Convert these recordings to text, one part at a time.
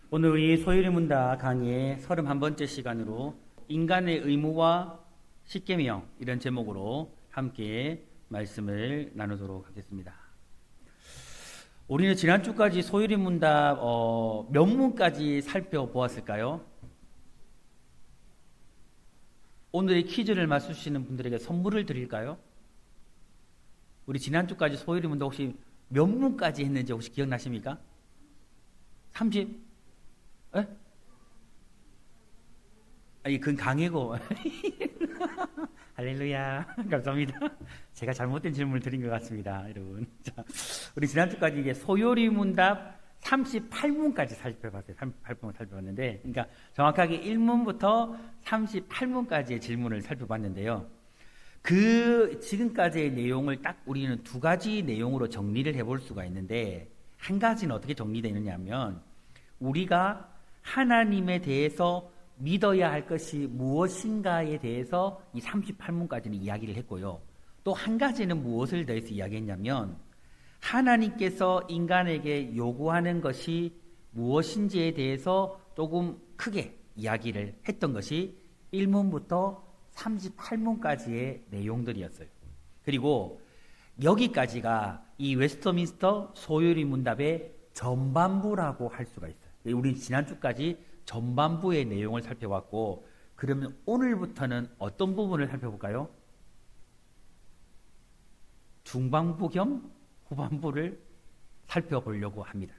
오늘 우리 소유리문답 강의의 31번째 시간으로 인간의 의무와 십계명 이런 제목으로 함께 말씀을 나누도록 하겠습니다. 우리는 지난주까지 소유리문답 몇 문까지 살펴보았을까요? 오늘의 퀴즈를 맞추시는 분들에게 선물을 드릴까요? 우리 지난주까지 소유리문답 혹시 몇 문까지 했는지 혹시 기억나십니까? 30? 에? 아니, 그건 강해고. 할렐루야. 감사합니다. 제가 잘못된 질문을 드린 것 같습니다, 여러분. 자, 우리 지난주까지 이게 소요리문답 38문까지 살펴봤어요. 38문을 살펴봤는데, 그러니까 정확하게 1문부터 38문까지의 질문을 살펴봤는데요. 지금까지의 내용을 딱 우리는 두 가지 내용으로 정리를 해볼 수가 있는데, 한 가지는 어떻게 정리되느냐 하면, 우리가 하나님에 대해서 믿어야 할 것이 무엇인가에 대해서 이 38문까지는 이야기를 했고요. 또 한 가지는 무엇을 더해서 이야기했냐면 하나님께서 인간에게 요구하는 것이 무엇인지에 대해서 조금 크게 이야기를 했던 것이 1문부터 38문까지의 내용들이었어요. 그리고 여기까지가 이 웨스터민스터 소요리문답의 전반부라고 할 수가 있어요. 우리 지난주까지 전반부의 내용을 살펴봤고, 그러면 오늘부터는 어떤 부분을 살펴볼까요? 중반부 겸 후반부를 살펴보려고 합니다.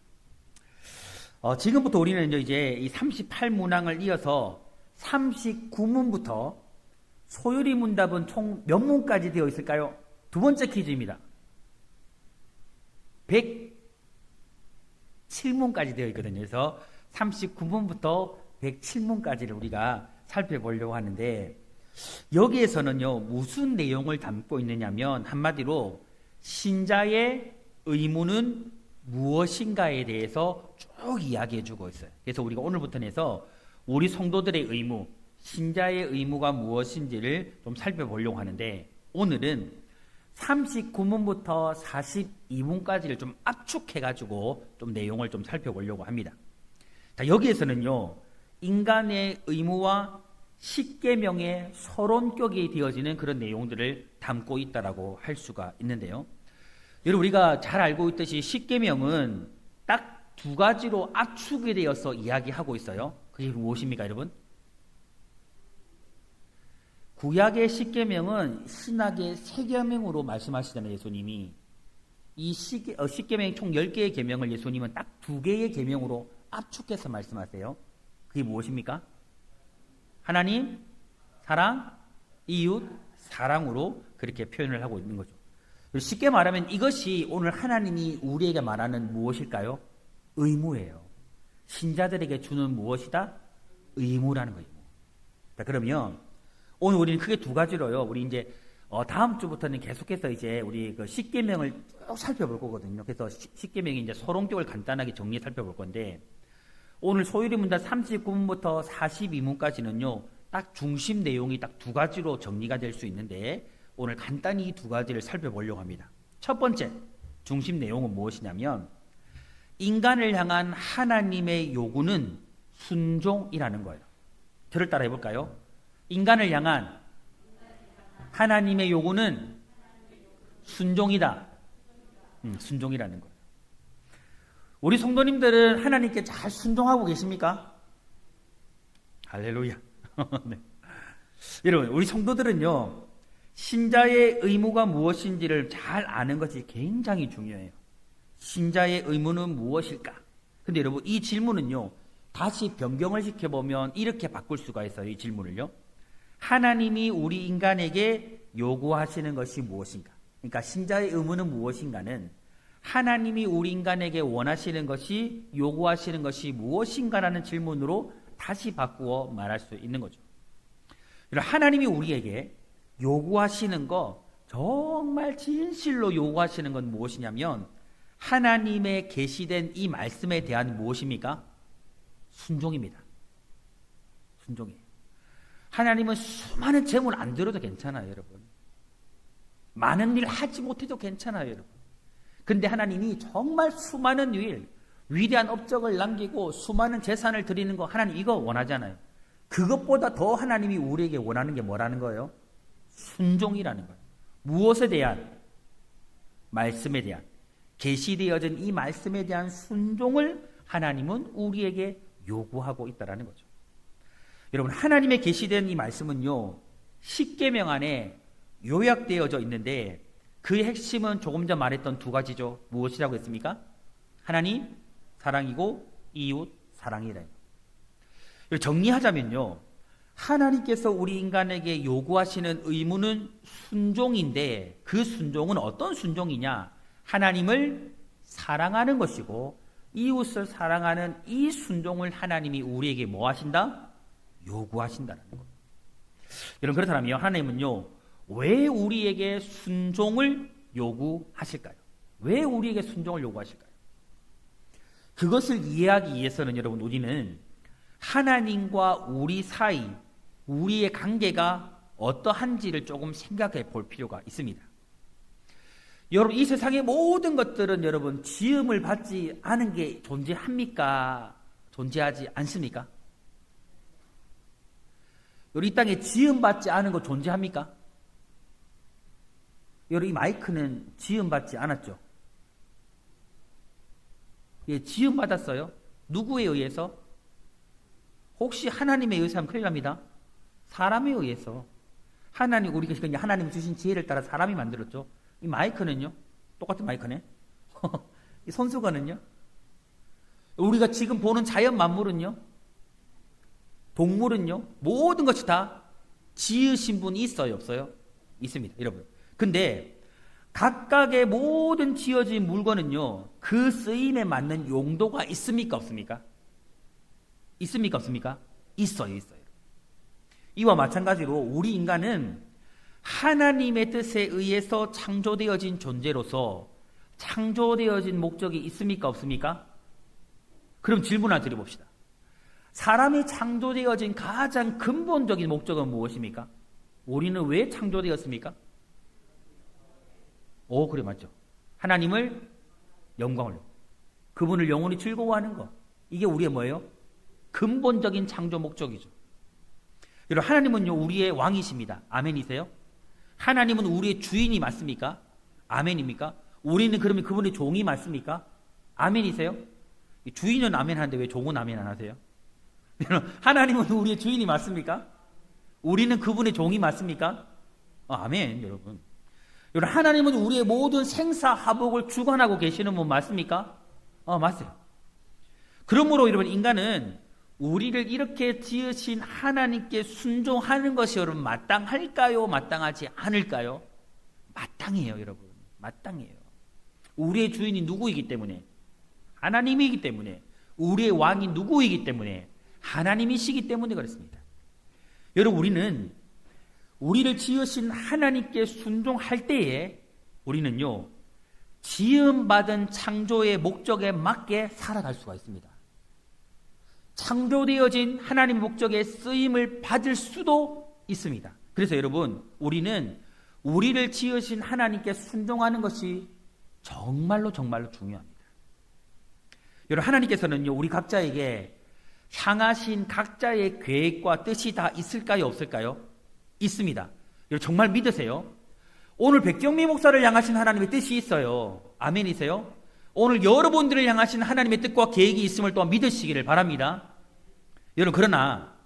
지금부터 우리는 이제 이 38문항을 이어서 39문부터 소유리문답은 총 몇 문까지 되어 있을까요? 두 번째 퀴즈입니다. 107문까지 되어 있거든요. 그래서 39문부터 107문까지를 우리가 살펴보려고 하는데, 여기에서는요, 무슨 내용을 담고 있느냐면, 한마디로 신자의 의무는 무엇인가에 대해서 쭉 이야기해 주고 있어요. 그래서 우리가 오늘부터 해서 우리 성도들의 의무, 신자의 의무가 무엇인지를 좀 살펴보려고 하는데, 오늘은 39문부터 42문까지를 좀 압축해가지고 좀 내용을 좀 살펴보려고 합니다. 자, 여기에서는요, 인간의 의무와 십계명의 서론격이 되어지는 그런 내용들을 담고 있다라고 할 수가 있는데요. 여러분, 우리가 잘 알고 있듯이 십계명은 딱 두 가지로 압축이 되어서 이야기하고 있어요. 그게 무엇입니까, 여러분? 구약의 십계명은 신약의 세 계명으로 말씀하시잖아요, 예수님이. 이 십계명 총 10개의 계명을 예수님은 딱 2개의 계명으로 압축해서 말씀하세요. 그게 무엇입니까? 하나님, 사랑, 이웃, 사랑으로 그렇게 표현을 하고 있는 거죠. 쉽게 말하면 이것이 오늘 하나님이 우리에게 말하는 무엇일까요? 의무예요. 신자들에게 주는 무엇이다? 의무라는 거예요. 자, 그러면 오늘 우리는 크게 두 가지로요. 우리 이제 다음 주부터는 계속해서 이제 우리 그 십계명을 쭉 살펴볼 거거든요. 그래서 십계명이 이제 서론격을 간단하게 정리해 살펴볼 건데, 오늘 소유리문답 39문부터 42문까지는요, 딱 중심 내용이 딱 두 가지로 정리가 될 수 있는데, 오늘 간단히 이 두 가지를 살펴보려고 합니다. 첫 번째 중심 내용은 무엇이냐면, 인간을 향한 하나님의 요구는 순종이라는 거예요. 저를 따라 해볼까요? 인간을 향한 하나님의 요구는 순종이다. 순종이라는 거예요. 우리 성도님들은 하나님께 잘 순종하고 계십니까? 할렐루야. 네. 여러분, 우리 성도들은요, 신자의 의무가 무엇인지를 잘 아는 것이 굉장히 중요해요. 신자의 의무는 무엇일까? 근데 여러분, 이 질문은요, 다시 변경을 시켜보면 이렇게 바꿀 수가 있어요. 이 질문을요. 하나님이 우리 인간에게 요구하시는 것이 무엇인가? 그러니까 신자의 의무는 무엇인가는 하나님이 우리 인간에게 원하시는 것이, 요구하시는 것이 무엇인가라는 질문으로 다시 바꾸어 말할 수 있는 거죠. 하나님이 우리에게 요구하시는 거, 정말 진실로 요구하시는 건 무엇이냐면, 하나님의 계시된 이 말씀에 대한 무엇입니까? 순종입니다. 순종이에요. 하나님은 수많은 재물 안 들어도 괜찮아요, 여러분. 많은 일 하지 못해도 괜찮아요, 여러분. 근데 하나님이 정말 수많은 일, 위대한 업적을 남기고 수많은 재산을 드리는 거 하나님 이거 원하잖아요. 그것보다 더 하나님이 우리에게 원하는 게 뭐라는 거예요? 순종이라는 거예요. 무엇에 대한? 말씀에 대한, 계시되어진 이 말씀에 대한 순종을 하나님은 우리에게 요구하고 있다는 거죠. 여러분, 하나님의 계시된 이 말씀은요, 십계명 안에 요약되어져 있는데 그의 핵심은 조금 전 말했던 두 가지죠. 무엇이라고 했습니까? 하나님 사랑이고 이웃 사랑이래요. 정리하자면요, 하나님께서 우리 인간에게 요구하시는 의무는 순종인데 그 순종은 어떤 순종이냐? 하나님을 사랑하는 것이고 이웃을 사랑하는 이 순종을 하나님이 우리에게 뭐 하신다? 요구하신다는 거예요. 여러분, 그렇다면 하나님은요, 왜 우리에게 순종을 요구하실까요? 왜 우리에게 순종을 요구하실까요? 그것을 이해하기 위해서는 여러분, 우리는 하나님과 우리 사이, 우리의 관계가 어떠한지를 조금 생각해 볼 필요가 있습니다. 여러분, 이 세상의 모든 것들은 여러분 지음을 받지 않은 게 존재합니까? 존재하지 않습니까? 여러분, 이 땅에 지음 받지 않은 거 존재합니까? 여러분, 이 마이크는 지음 받지 않았죠? 예, 지음 받았어요. 누구에 의해서? 혹시 하나님에 의해서 하면 큰일 납니다. 사람에 의해서. 우리가 하나님 주신 지혜를 따라 사람이 만들었죠. 이 마이크는요, 똑같은 마이크네. 이 손수건은요, 우리가 지금 보는 자연 만물은요, 동물은요, 모든 것이 다 지으신 분이 있어요, 없어요? 있습니다, 여러분. 근데 각각의 모든 지어진 물건은요, 그 쓰임에 맞는 용도가 있습니까, 없습니까? 있습니까, 없습니까? 있어요. 이와 마찬가지로 우리 인간은 하나님의 뜻에 의해서 창조되어진 존재로서 창조되어진 목적이 있습니까, 없습니까? 그럼 질문 하나 드려봅시다. 사람이 창조되어진 가장 근본적인 목적은 무엇입니까? 우리는 왜 창조되었습니까? 그래, 맞죠. 하나님을 영광을, 그분을 영원히 즐거워하는 것, 이게 우리의 뭐예요? 근본적인 창조 목적이죠. 여러분, 하나님은요, 우리의 왕이십니다. 아멘이세요? 하나님은 우리의 주인이 맞습니까? 아멘입니까? 우리는 그러면 그분의 종이 맞습니까? 아멘이세요? 주인은 아멘 하는데 왜 종은 아멘 안 하세요? 하나님은 우리의 주인이 맞습니까? 우리는 그분의 종이 맞습니까? 아멘, 여러분. 여러분, 하나님은 우리의 모든 생사화복을 주관하고 계시는 분 맞습니까? 맞아요. 그러므로 여러분, 인간은 우리를 이렇게 지으신 하나님께 순종하는 것이 여러분 마땅할까요? 마땅하지 않을까요? 마땅해요, 여러분. 마땅해요. 우리의 주인이 누구이기 때문에? 하나님이기 때문에. 우리의 왕이 누구이기 때문에? 하나님이시기 때문에 그렇습니다. 여러분, 우리는 우리를 지으신 하나님께 순종할 때에 우리는요, 지음받은 창조의 목적에 맞게 살아갈 수가 있습니다. 창조되어진 하나님의 목적에 쓰임을 받을 수도 있습니다. 그래서 여러분, 우리는 우리를 지으신 하나님께 순종하는 것이 정말로 중요합니다. 여러분, 하나님께서는요, 우리 각자에게 향하신 각자의 계획과 뜻이 다 있을까요, 없을까요? 있습니다. 여러분, 정말 믿으세요? 오늘 백정미 목사를 향하신 하나님의 뜻이 있어요. 아멘이세요? 오늘 여러분들을 향하신 하나님의 뜻과 계획이 있음을 또한 믿으시기를 바랍니다. 여러분, 그러나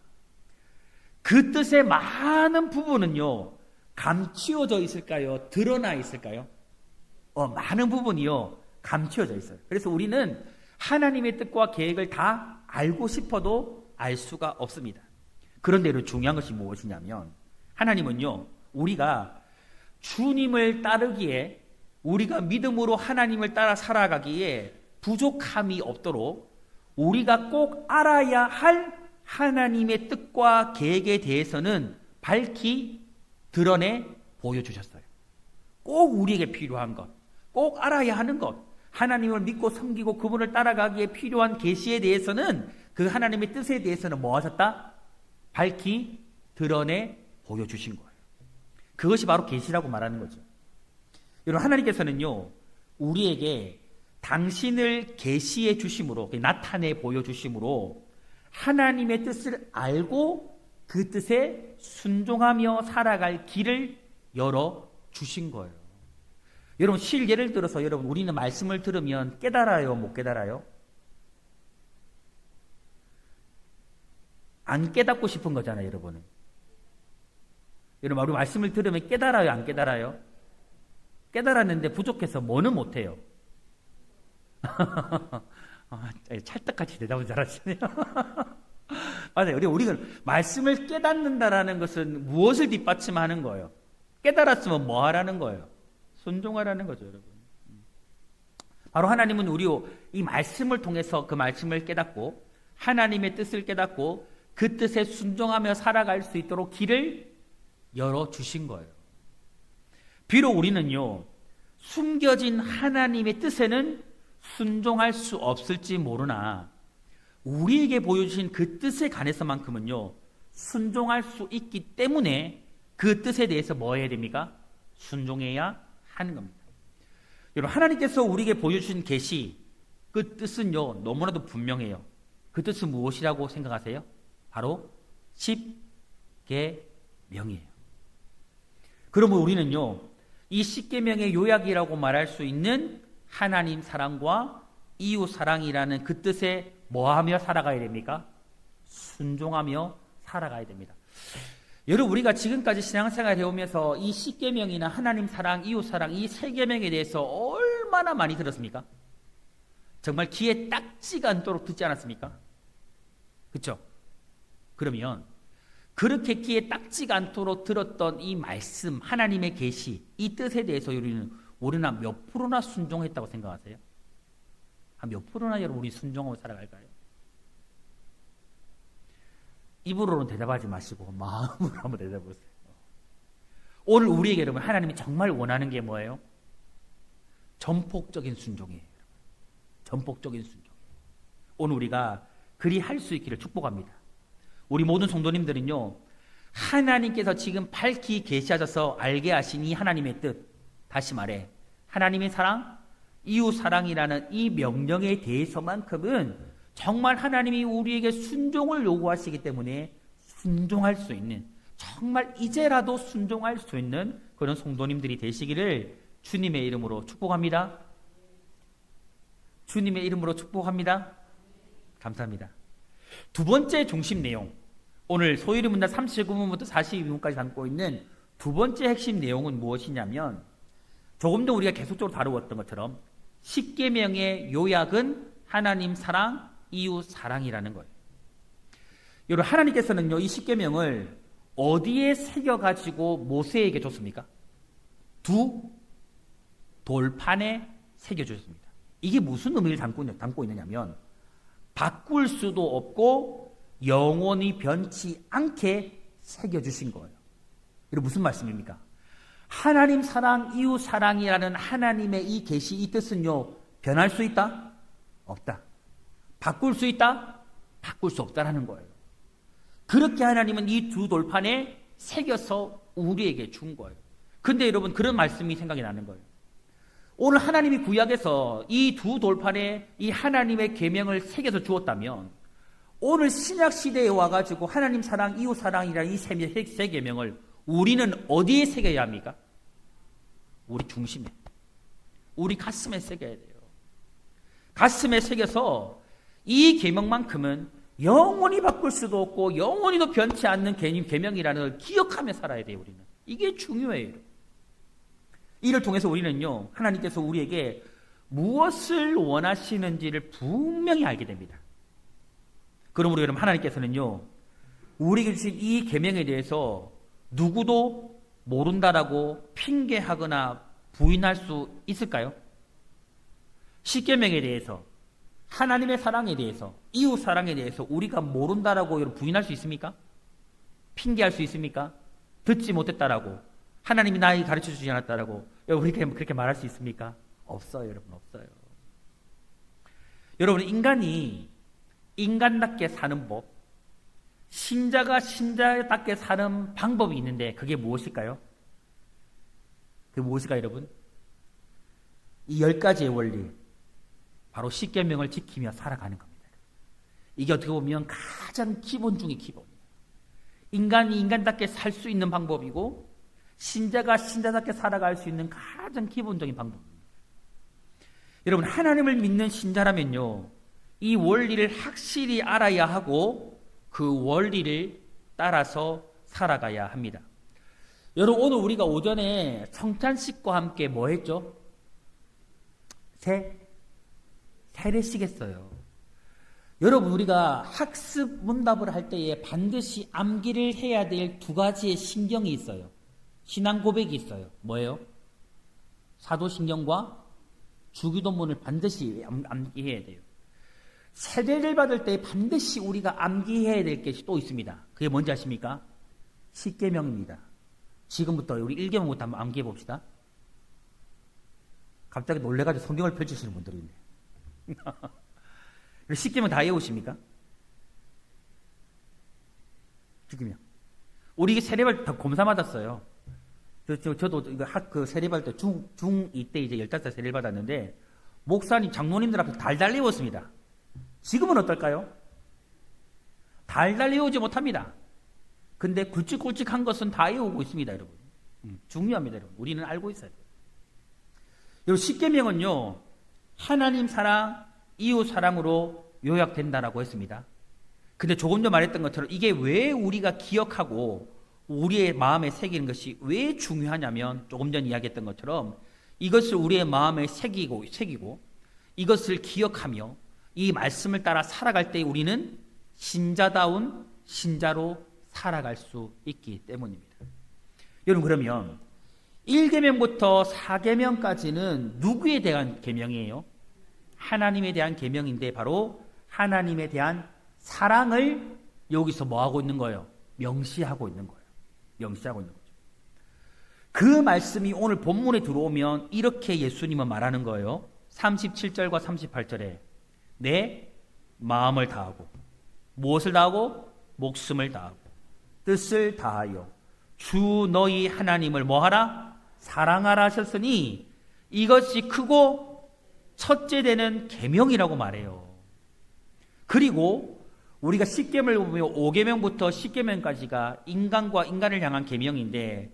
그 뜻의 많은 부분은요, 감추어져 있을까요? 드러나 있을까요? 많은 부분이요, 감추어져 있어요. 그래서 우리는 하나님의 뜻과 계획을 다 알고 싶어도 알 수가 없습니다. 그런데 중요한 것이 무엇이냐면, 하나님은요, 우리가 주님을 따르기에, 우리가 믿음으로 하나님을 따라 살아가기에 부족함이 없도록 우리가 꼭 알아야 할 하나님의 뜻과 계획에 대해서는 밝히 드러내 보여주셨어요. 꼭 우리에게 필요한 것, 꼭 알아야 하는 것, 하나님을 믿고 섬기고 그분을 따라가기에 필요한 계시에 대해서는, 그 하나님의 뜻에 대해서는 뭐 하셨다? 밝히 드러내 보여주신 거예요. 그것이 바로 계시라고 말하는 거죠. 여러분, 하나님께서는요, 우리에게 당신을 계시해 주심으로, 나타내 보여주심으로 하나님의 뜻을 알고 그 뜻에 순종하며 살아갈 길을 열어주신 거예요. 여러분, 예를 들어서 여러분, 우리는 말씀을 들으면 깨달아요, 못 깨달아요? 안 깨닫고 싶은 거잖아요, 여러분은. 여러분, 우리 말씀을 들으면 깨달아요, 안 깨달아요? 깨달았는데 부족해서 뭐는 못해요? 찰떡같이 대답을 잘하시네요. 맞아요. 우리가 말씀을 깨닫는다라는 것은 무엇을 뒷받침하는 거예요? 깨달았으면 뭐 하라는 거예요? 순종하라는 거죠, 여러분. 바로 하나님은 이 말씀을 통해서 그 말씀을 깨닫고 하나님의 뜻을 깨닫고 그 뜻에 순종하며 살아갈 수 있도록 길을 열어주신 거예요. 비록 우리는요, 숨겨진 하나님의 뜻에는 순종할 수 없을지 모르나 우리에게 보여주신 그 뜻에 관해서만큼은요, 순종할 수 있기 때문에 그 뜻에 대해서 뭐 해야 됩니까? 순종해야 하는 겁니다. 여러분, 하나님께서 우리에게 보여주신 계시, 그 뜻은요, 너무나도 분명해요. 그 뜻은 무엇이라고 생각하세요? 바로 십계명이에요. 그러면 우리는요, 이 십계명의 요약이라고 말할 수 있는 하나님 사랑과 이웃 사랑이라는 그 뜻에 뭐하며 살아가야 됩니까? 순종하며 살아가야 됩니다. 여러분, 우리가 지금까지 신앙생활 해오면서 이 십계명이나 하나님 사랑, 이웃 사랑, 이 세 계명에 대해서 얼마나 많이 들었습니까? 정말 귀에 딱지가 않도록 듣지 않았습니까? 그렇죠? 그러면 그렇게 귀에 딱지가 않도록 들었던 이 말씀, 하나님의 계시, 이 뜻에 대해서 우리는 몇 프로나 순종했다고 생각하세요? 한 몇 프로나 여러분 우리 순종하고 살아갈까요? 입으로는 대답하지 마시고 마음으로 한번 대답해보세요. 오늘 우리에게 여러분 하나님이 정말 원하는 게 뭐예요? 전폭적인 순종이에요. 전폭적인 순종. 오늘 우리가 그리 할 수 있기를 축복합니다. 우리 모든 성도님들은요, 하나님께서 지금 밝히 계시하셔서 알게 하신 이 하나님의 뜻, 다시 말해 하나님의 사랑, 이웃 사랑이라는 이 명령에 대해서만큼은 정말 하나님이 우리에게 순종을 요구하시기 때문에 순종할 수 있는, 정말 이제라도 순종할 수 있는 그런 성도님들이 되시기를 주님의 이름으로 축복합니다. 주님의 이름으로 축복합니다. 감사합니다. 두 번째 중심 내용, 오늘 소유리 문답 39문부터 42문까지 담고 있는 두 번째 핵심 내용은 무엇이냐면, 조금 더 우리가 계속적으로 다루었던 것처럼 십계명의 요약은 하나님 사랑, 이웃 사랑이라는 거예요. 여러분, 하나님께서는요, 이 십계명을 어디에 새겨가지고 모세에게 줬습니까? 두 돌판에 새겨주셨습니다. 이게 무슨 의미를 담고 있느냐면, 바꿀 수도 없고 영원히 변치 않게 새겨주신 거예요. 이게 무슨 말씀입니까? 하나님 사랑, 이웃 사랑이라는 하나님의 이 계시, 이 뜻은요, 변할 수 있다? 없다. 바꿀 수 있다? 바꿀 수 없다라는 거예요. 그렇게 하나님은 이 두 돌판에 새겨서 우리에게 준 거예요. 근데 여러분, 그런 말씀이 생각이 나는 거예요. 오늘 하나님이 구약에서 이 두 돌판에 이 하나님의 계명을 새겨서 주었다면, 오늘 신약 시대에 와가지고 하나님 사랑, 이웃 사랑이라는 이 세 계명을 우리는 어디에 새겨야 합니까? 우리 중심에, 우리 가슴에 새겨야 돼요. 가슴에 새겨서 이 계명만큼은 영원히 바꿀 수도 없고 영원히도 변치 않는 계명이라는 걸 기억하며 살아야 돼요. 우리는 이게 중요해요. 이를 통해서 우리는요, 하나님께서 우리에게 무엇을 원하시는지를 분명히 알게 됩니다. 그러므로 여러분, 하나님께서는요, 우리에게 주신 이 계명에 대해서 누구도 모른다라고 핑계하거나 부인할 수 있을까요? 십계명에 대해서, 하나님의 사랑에 대해서, 이웃 사랑에 대해서 우리가 모른다라고 여러분 부인할 수 있습니까? 핑계할 수 있습니까? 듣지 못했다라고, 하나님이 나에게 가르쳐주지 않았다라고 여러분 그렇게 말할 수 있습니까? 없어요. 여러분, 없어요. 여러분, 인간이 인간답게 사는 법, 신자가 신자답게 사는 방법이 있는데 그게 무엇일까요? 그게 무엇일까요, 여러분? 이 10가지의 원리, 바로 십계명을 지키며 살아가는 겁니다. 이게 어떻게 보면 가장 기본 중의 기본이에요. 인간이 인간답게 살 수 있는 방법이고 신자가 신자답게 살아갈 수 있는 가장 기본적인 방법입니다. 여러분, 하나님을 믿는 신자라면요, 이 원리를 확실히 알아야 하고 그 원리를 따라서 살아가야 합니다. 여러분, 오늘 우리가 오전에 성찬식과 함께 뭐 했죠? 세례식 했어요. 여러분, 우리가 학습 문답을 할 때에 반드시 암기를 해야 될 두 가지의 신경이 있어요. 신앙 고백이 있어요. 뭐예요? 사도신경과 주기도문을 반드시 암기해야 돼요. 세례를 받을 때 반드시 우리가 암기해야 될 것이 또 있습니다. 그게 뭔지 아십니까? 십계명입니다. 지금부터 우리 1계명부터 한번 암기해 봅시다. 갑자기 놀래가지고 성경을 펼치시는 분들이 있네. 10계명 다 외우십니까? 10계명. 우리 이게 세례받을 때 검사 받았어요. 저도 그 세례받을 때 중2 때 이제 15살 세례를 받았는데, 목사님, 장로님들 앞에서 달달 외웠습니다. 지금은 어떨까요? 달달 외우지 못합니다. 근데 굵직굵직한 것은 다 외우고 있습니다, 여러분. 중요합니다, 여러분. 우리는 알고 있어야 돼요. 여러분, 십계명은요, 하나님 사랑, 이웃 사랑으로 요약된다라고 했습니다. 근데 조금 전 말했던 것처럼 이게 왜 우리가 기억하고 우리의 마음에 새기는 것이 왜 중요하냐면, 조금 전 이야기했던 것처럼 이것을 우리의 마음에 새기고 이것을 기억하며 이 말씀을 따라 살아갈 때 우리는 신자다운 신자로 살아갈 수 있기 때문입니다. 여러분, 그러면 1계명부터 4계명까지는 누구에 대한 계명이에요? 하나님에 대한 계명인데, 바로 하나님에 대한 사랑을 여기서 뭐하고 있는 거예요? 명시하고 있는 거예요. 명시하고 있는 거죠. 그 말씀이 오늘 본문에 들어오면 이렇게 예수님은 말하는 거예요. 37절과 38절에 내 마음을 다하고, 무엇을 다하고? 목숨을 다하고 뜻을 다하여 주 너희 하나님을 뭐하라? 사랑하라 하셨으니 이것이 크고 첫째 되는 계명이라고 말해요. 그리고 우리가 10계명을 보면 5계명부터 10계명까지가 인간과 인간을 향한 계명인데,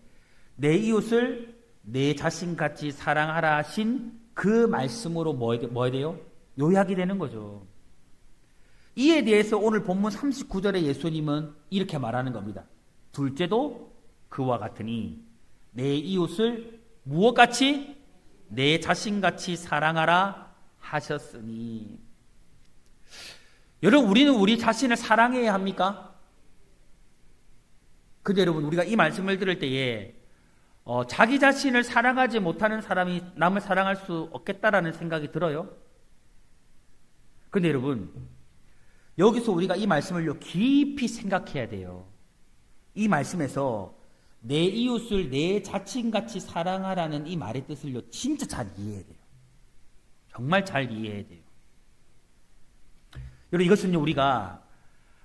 내 이웃을 내 자신같이 사랑하라 하신 그 말씀으로 뭐 해야 돼요? 요약이 되는 거죠. 이에 대해서 오늘 본문 39절에 예수님은 이렇게 말하는 겁니다. 둘째도 그와 같으니 내 이웃을 무엇같이? 내 자신같이 사랑하라 하셨으니. 여러분, 우리는 우리 자신을 사랑해야 합니까? 근데 여러분, 우리가 이 말씀을 들을 때에 자기 자신을 사랑하지 못하는 사람이 남을 사랑할 수 없겠다라는 생각이 들어요. 근데 여러분, 여기서 우리가 이 말씀을 깊이 생각해야 돼요. 이 말씀에서 내 이웃을 내 자신같이 사랑하라는 이 말의 뜻을 진짜 잘 이해해야 돼요. 정말 잘 이해해야 돼요. 여러분, 이것은요, 우리가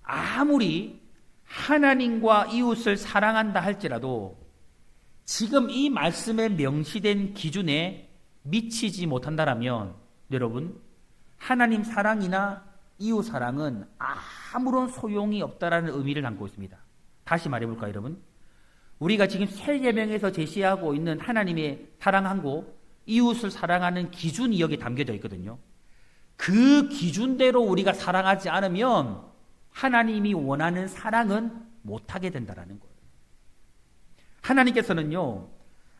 아무리 하나님과 이웃을 사랑한다 할지라도 지금 이 말씀에 명시된 기준에 미치지 못한다라면, 여러분, 하나님 사랑이나 이웃 사랑은 아무런 소용이 없다라는 의미를 담고 있습니다. 다시 말해볼까요, 여러분? 우리가 지금 세 계명에서 제시하고 있는 하나님의 사랑하고 이웃을 사랑하는 기준이 여기 담겨져 있거든요. 그 기준대로 우리가 사랑하지 않으면 하나님이 원하는 사랑은 못하게 된다는 거예요. 하나님께서는요,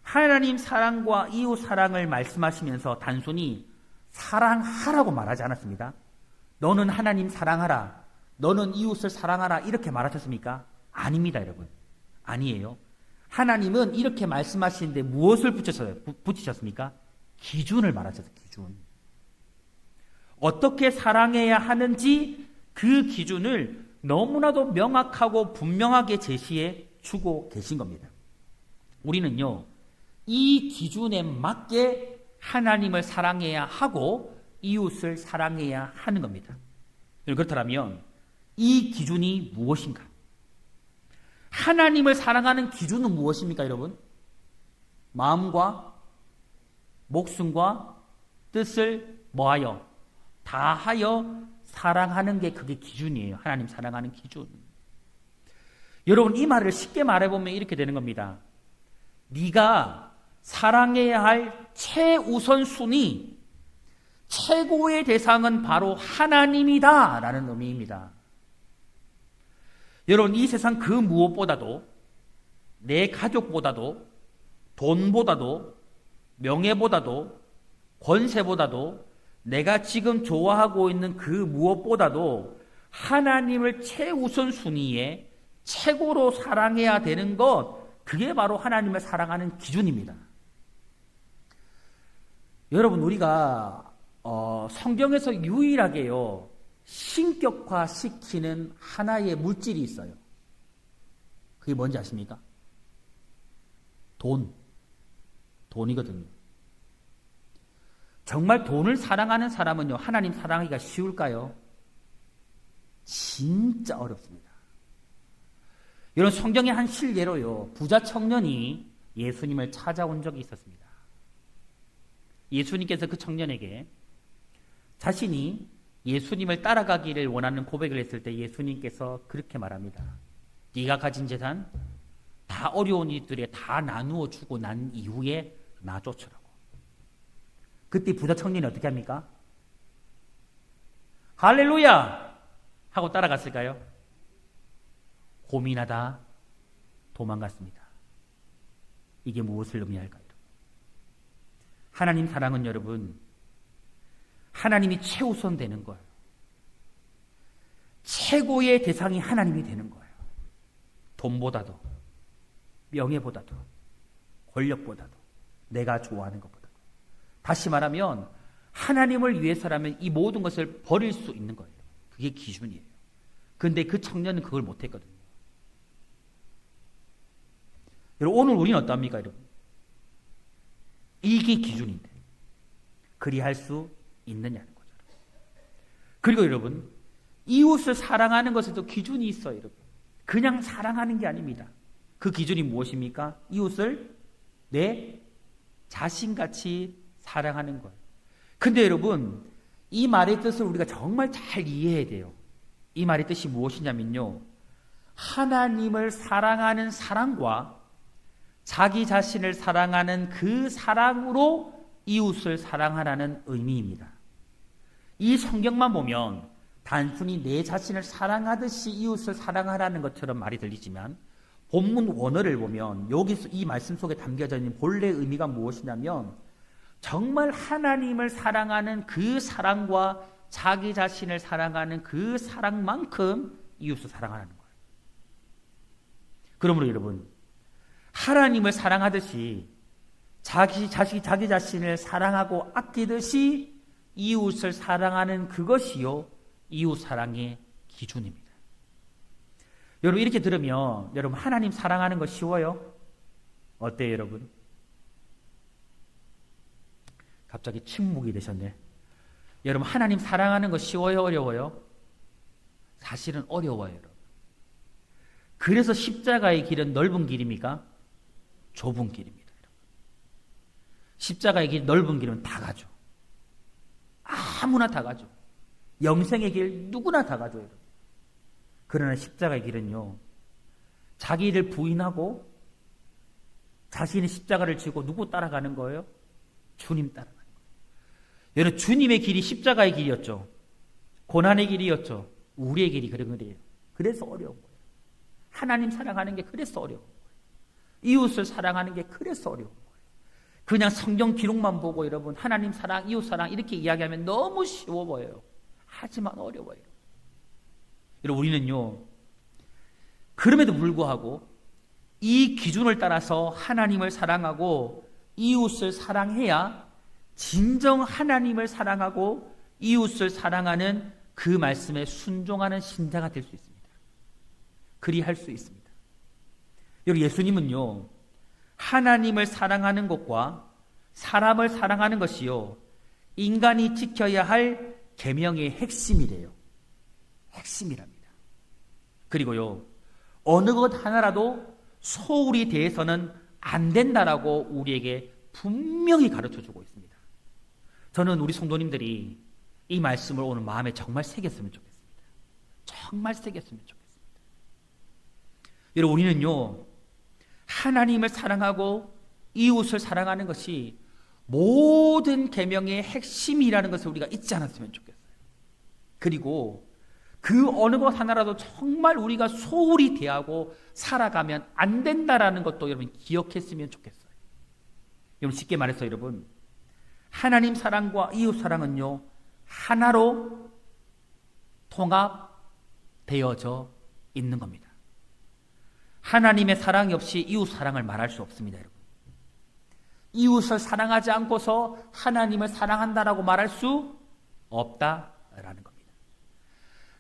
하나님 사랑과 이웃 사랑을 말씀하시면서 단순히 사랑하라고 말하지 않았습니다. 너는 하나님 사랑하라, 너는 이웃을 사랑하라, 이렇게 말하셨습니까? 아닙니다, 여러분. 아니에요. 하나님은 이렇게 말씀하시는데 무엇을 붙이셨습니까? 기준을 말하셨어요. 기준. 어떻게 사랑해야 하는지 그 기준을 너무나도 명확하고 분명하게 제시해 주고 계신 겁니다. 우리는요, 이 기준에 맞게 하나님을 사랑해야 하고 이웃을 사랑해야 하는 겁니다. 그렇다면 이 기준이 무엇인가? 하나님을 사랑하는 기준은 무엇입니까, 여러분? 마음과 목숨과 뜻을 뭐하여? 다하여 사랑하는 게 그게 기준이에요. 하나님 사랑하는 기준. 여러분 이 말을 쉽게 말해보면 이렇게 되는 겁니다. 네가 사랑해야 할 최우선순위, 최고의 대상은 바로 하나님이다 라는 의미입니다. 여러분 이 세상 그 무엇보다도, 내 가족보다도, 돈보다도, 명예보다도, 권세보다도, 내가 지금 좋아하고 있는 그 무엇보다도 하나님을 최우선순위에 최고로 사랑해야 되는 것, 그게 바로 하나님을 사랑하는 기준입니다. 여러분 우리가 성경에서 유일하게요 신격화시키는 하나의 물질이 있어요. 그게 뭔지 아십니까? 돈이거든요. 정말 돈을 사랑하는 사람은요 하나님 사랑하기가 쉬울까요? 진짜 어렵습니다. 여러분 성경의 한 실례로요 부자 청년이 예수님을 찾아온 적이 있었습니다. 예수님께서 그 청년에게 자신이 예수님을 따라가기를 원하는 고백을 했을 때 예수님께서 그렇게 말합니다. 네가 가진 재산 다 어려운 이들에 다 나누어 주고 난 이후에 나 쫓으라고. 그때 부자 청년이 어떻게 합니까? 할렐루야! 하고 따라갔을까요? 고민하다 도망갔습니다. 이게 무엇을 의미할까요? 하나님 사랑은 여러분 하나님이 최우선 되는 거예요. 최고의 대상이 하나님이 되는 거예요. 돈보다도 명예보다도 권력보다도 내가 좋아하는 것보다도. 다시 말하면 하나님을 위해서라면 이 모든 것을 버릴 수 있는 거예요. 그게 기준이에요. 그런데 그 청년은 그걸 못했거든요. 여러분 오늘 우리는 어떠합니까 여러분? 이게 기준인데 그리할 수 있느냐는 거죠. 그리고 여러분 이웃을 사랑하는 것에도 기준이 있어요. 여러분 그냥 사랑하는 게 아닙니다. 그 기준이 무엇입니까? 이웃을 내 자신같이 사랑하는 거예요. 근데 여러분 이 말의 뜻을 우리가 정말 잘 이해해야 돼요. 이 말의 뜻이 무엇이냐면요 하나님을 사랑하는 사랑과 자기 자신을 사랑하는 그 사랑으로 이웃을 사랑하라는 의미입니다. 이 성경만 보면 단순히 내 자신을 사랑하듯이 이웃을 사랑하라는 것처럼 말이 들리지만 본문 원어를 보면 여기서 이 말씀 속에 담겨져 있는 본래 의미가 무엇이냐면 정말 하나님을 사랑하는 그 사랑과 자기 자신을 사랑하는 그 사랑만큼 이웃을 사랑하라는 거예요. 그러므로 여러분 하나님을 사랑하듯이 자기 자신을 사랑하고 아끼듯이 이웃을 사랑하는 그것이요 이웃 사랑의 기준입니다. 여러분 이렇게 들으면 여러분 하나님 사랑하는 거 쉬워요? 어때요 여러분? 갑자기 침묵이 되셨네. 여러분 하나님 사랑하는 거 쉬워요 어려워요? 사실은 어려워요 여러분. 그래서 십자가의 길은 넓은 길입니까? 좁은 길입니다. 여러분. 십자가의 길 넓은 길은 다 가죠. 아무나 다 가죠. 영생의 길 누구나 다 가죠. 여러분. 그러나 십자가의 길은요. 자기를 부인하고 자신의 십자가를 지고 누구 따라가는 거예요? 주님 따라가는 거예요. 여러분 주님의 길이 십자가의 길이었죠. 고난의 길이었죠. 우리의 길이 그런 거예요. 그래서 어려운 거예요. 하나님 사랑하는 게 그래서 어려운 거예요. 이웃을 사랑하는 게 그래서 어려운 거예요. 그냥 성경 기록만 보고 여러분 하나님 사랑, 이웃 사랑 이렇게 이야기하면 너무 쉬워 보여요. 하지만 어려워요. 여러분 우리는요. 그럼에도 불구하고 이 기준을 따라서 하나님을 사랑하고 이웃을 사랑해야 진정 하나님을 사랑하고 이웃을 사랑하는 그 말씀에 순종하는 신자가 될 수 있습니다. 그리할 수 있습니다. 여러분 예수님은요. 하나님을 사랑하는 것과 사람을 사랑하는 것이요. 인간이 지켜야 할 계명의 핵심이래요. 핵심이랍니다. 그리고요. 어느 것 하나라도 소홀히 대해서는 안 된다라고 우리에게 분명히 가르쳐주고 있습니다. 저는 우리 성도님들이 이 말씀을 오늘 마음에 정말 새겼으면 좋겠습니다. 정말 새겼으면 좋겠습니다. 여러분, 우리는요, 하나님을 사랑하고 이웃을 사랑하는 것이 모든 계명의 핵심이라는 것을 우리가 잊지 않았으면 좋겠어요. 그리고 그 어느 것 하나라도 정말 우리가 소홀히 대하고 살아가면 안 된다라는 것도 여러분 기억했으면 좋겠어요. 여러분, 쉽게 말해서 여러분, 하나님 사랑과 이웃 사랑은요, 하나로 통합되어져 있는 겁니다. 하나님의 사랑이 없이 이웃 사랑을 말할 수 없습니다, 여러분. 이웃을 사랑하지 않고서 하나님을 사랑한다라고 말할 수 없다라는 겁니다.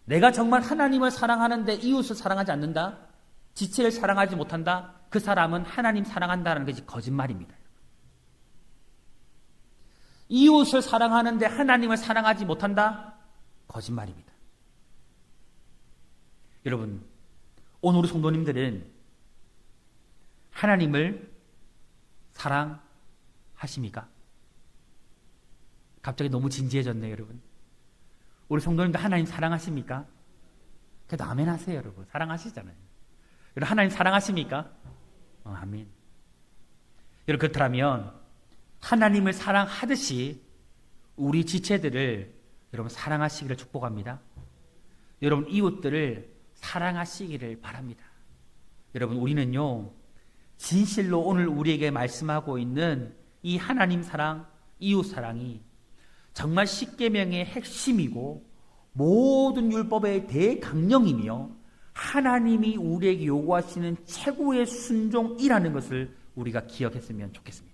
내가 정말 하나님을 사랑하는데 이웃을 사랑하지 않는다? 지체를 사랑하지 못한다? 그 사람은 하나님 사랑한다는 것이 거짓말입니다. 이웃을 사랑하는데 하나님을 사랑하지 못한다? 거짓말입니다. 여러분, 오늘 우리 성도님들은 하나님을 사랑하십니까? 갑자기 너무 진지해졌네요, 여러분. 우리 성도님들 하나님 사랑하십니까? 그래도 아멘 하세요, 여러분. 사랑하시잖아요. 여러분, 하나님 사랑하십니까? 아멘. 여러분, 그렇다면 하나님을 사랑하듯이 우리 지체들을 여러분 사랑하시기를 축복합니다. 여러분, 이웃들을 사랑하시기를 바랍니다. 여러분, 우리는요, 진실로 오늘 우리에게 말씀하고 있는 이 하나님 사랑, 이웃 사랑이 정말 십계명의 핵심이고 모든 율법의 대강령이며 하나님이 우리에게 요구하시는 최고의 순종이라는 것을 우리가 기억했으면 좋겠습니다.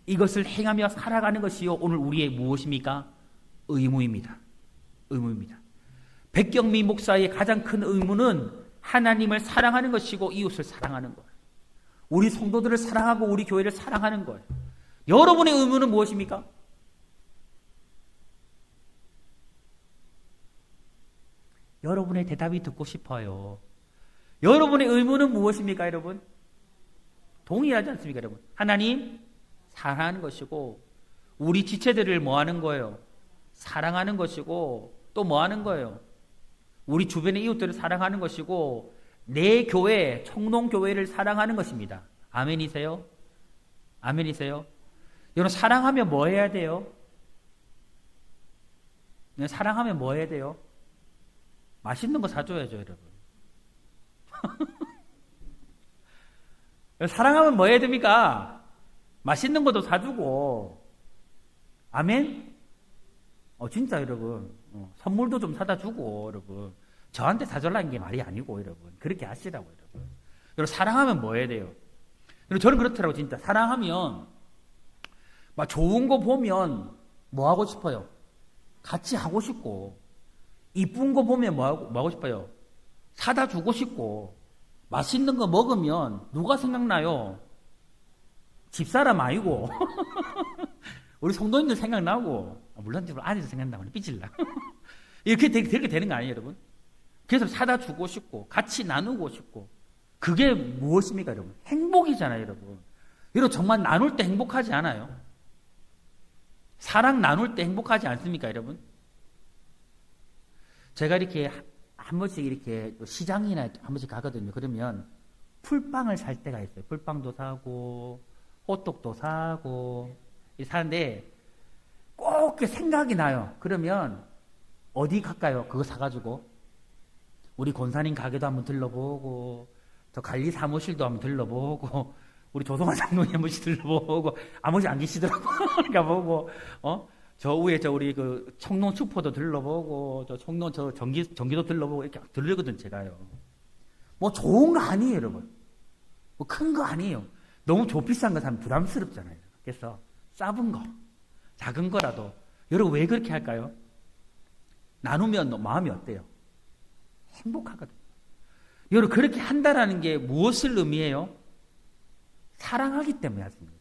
이것을 행하며 살아가는 것이요, 오늘 우리의 무엇입니까? 의무입니다. 의무입니다. 백경미 목사의 가장 큰 의무는 하나님을 사랑하는 것이고 이웃을 사랑하는 거예요. 우리 성도들을 사랑하고 우리 교회를 사랑하는 거예요. 여러분의 의무는 무엇입니까? 여러분의 대답이 듣고 싶어요. 여러분의 의무는 무엇입니까, 여러분? 동의하지 않습니까, 여러분? 하나님 사랑하는 것이고 우리 지체들을 뭐 하는 거예요? 사랑하는 것이고 또 뭐 하는 거예요? 우리 주변의 이웃들을 사랑하는 것이고 내 교회, 청농교회를 사랑하는 것입니다. 아멘이세요? 아멘이세요? 여러분, 사랑하면 뭐 해야 돼요? 사랑하면 뭐 해야 돼요? 맛있는 거 사줘야죠, 여러분. 사랑하면 뭐 해야 됩니까? 맛있는 것도 사주고. 아멘? 진짜 여러분. 선물도 좀 사다 주고, 여러분. 저한테 사달라는 게 말이 아니고, 여러분. 그렇게 하시라고, 여러분. 여러분, 사랑하면 뭐 해야 돼요? 여러분, 저는 그렇더라고, 진짜. 사랑하면, 막 좋은 거 보면 뭐 하고 싶어요? 같이 하고 싶고, 이쁜 거 보면 뭐 하고 싶어요? 사다 주고 싶고, 맛있는 거 먹으면 누가 생각나요? 집사람 아니고, 우리 성도님들 생각나고, 물론 아내도 생각나고, 삐질라. 이렇게 되는 거 아니에요, 여러분? 그래서 사다 주고 싶고, 같이 나누고 싶고, 그게 무엇입니까, 여러분? 행복이잖아요, 여러분. 여러분, 정말 나눌 때 행복하지 않아요? 사랑 나눌 때 행복하지 않습니까, 여러분? 제가 이렇게 한 번씩 이렇게 시장이나 한 번씩 가거든요. 그러면 풀빵을 살 때가 있어요. 풀빵도 사고, 호떡도 사고, 사는데 꼭 생각이 나요. 그러면 어디 갈까요? 그거 사가지고. 우리 권사님 가게도 한번 들러보고, 저 관리 사무실도 한번 들러보고, 우리 조성환 장로님 한 번씩 들러보고, 아무지 안 계시더라고. 가보고, 저 위에 우리 그 청농 슈퍼도 들러보고, 저 청농 전기도 들러보고, 이렇게 들르거든, 제가요. 뭐 좋은 거 아니에요, 여러분. 뭐 큰 거 아니에요. 너무 비싼 거 사면 부담스럽잖아요. 그래서 작은 거, 작은 거라도. 여러분, 왜 그렇게 할까요? 나누면 마음이 어때요? 행복하거든요. 여러분, 그렇게 한다라는 게 무엇을 의미해요? 사랑하기 때문에 하십니다.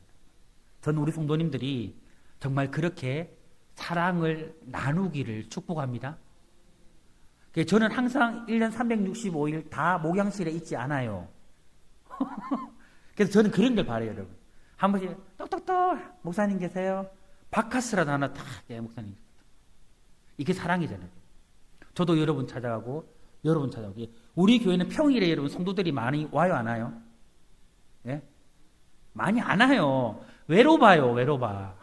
저는 우리 성도님들이 정말 그렇게 사랑을 나누기를 축복합니다. 저는 항상 1년 365일 다 목양실에 있지 않아요. 그래서 저는 그런 걸 바라요, 여러분. 한 번씩 똑똑똑 목사님 계세요? 바카스라도 하나 탁, 목사님. 이게 사랑이잖아요. 저도 여러분 찾아가고 여러분 찾아가고. 우리 교회는 평일에 여러분 성도들이 많이 와요, 안 와요? 예? 많이 안 와요. 외로봐요, 외로봐.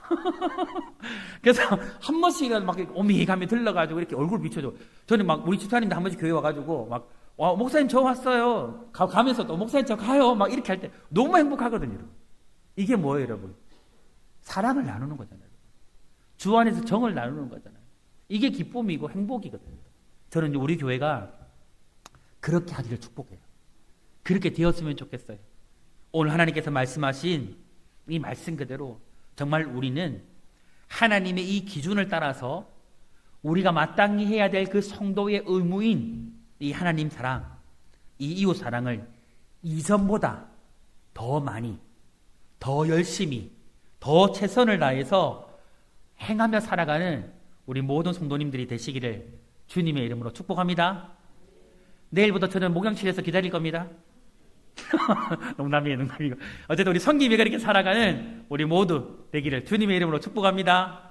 그래서 한 번씩이라도 막 오미감이 들러가지고 이렇게 얼굴 비춰줘. 저는 막 우리 집사님도 한 번씩 교회 와가지고 막, 와, 목사님 저 왔어요. 가면서 또 목사님 저 가요. 막 이렇게 할 때 너무 행복하거든요, 여러분. 이게 뭐예요, 여러분? 사랑을 나누는 거잖아요. 주 안에서 정을 나누는 거잖아요. 이게 기쁨이고 행복이거든요. 저는 우리 교회가 그렇게 하기를 축복해요. 그렇게 되었으면 좋겠어요. 오늘 하나님께서 말씀하신 이 말씀 그대로 정말 우리는 하나님의 이 기준을 따라서 우리가 마땅히 해야 될 그 성도의 의무인 이 하나님 사랑, 이 이웃 사랑을 이전보다 더 많이, 더 열심히, 더 최선을 다해서 행하며 살아가는 우리 모든 성도님들이 되시기를 주님의 이름으로 축복합니다. 내일부터 저는 목양실에서 기다릴 겁니다. 농담이에요, 농담이고. 어쨌든 우리 성김이가 이렇게 살아가는 우리 모두 되기를 주님의 이름으로 축복합니다.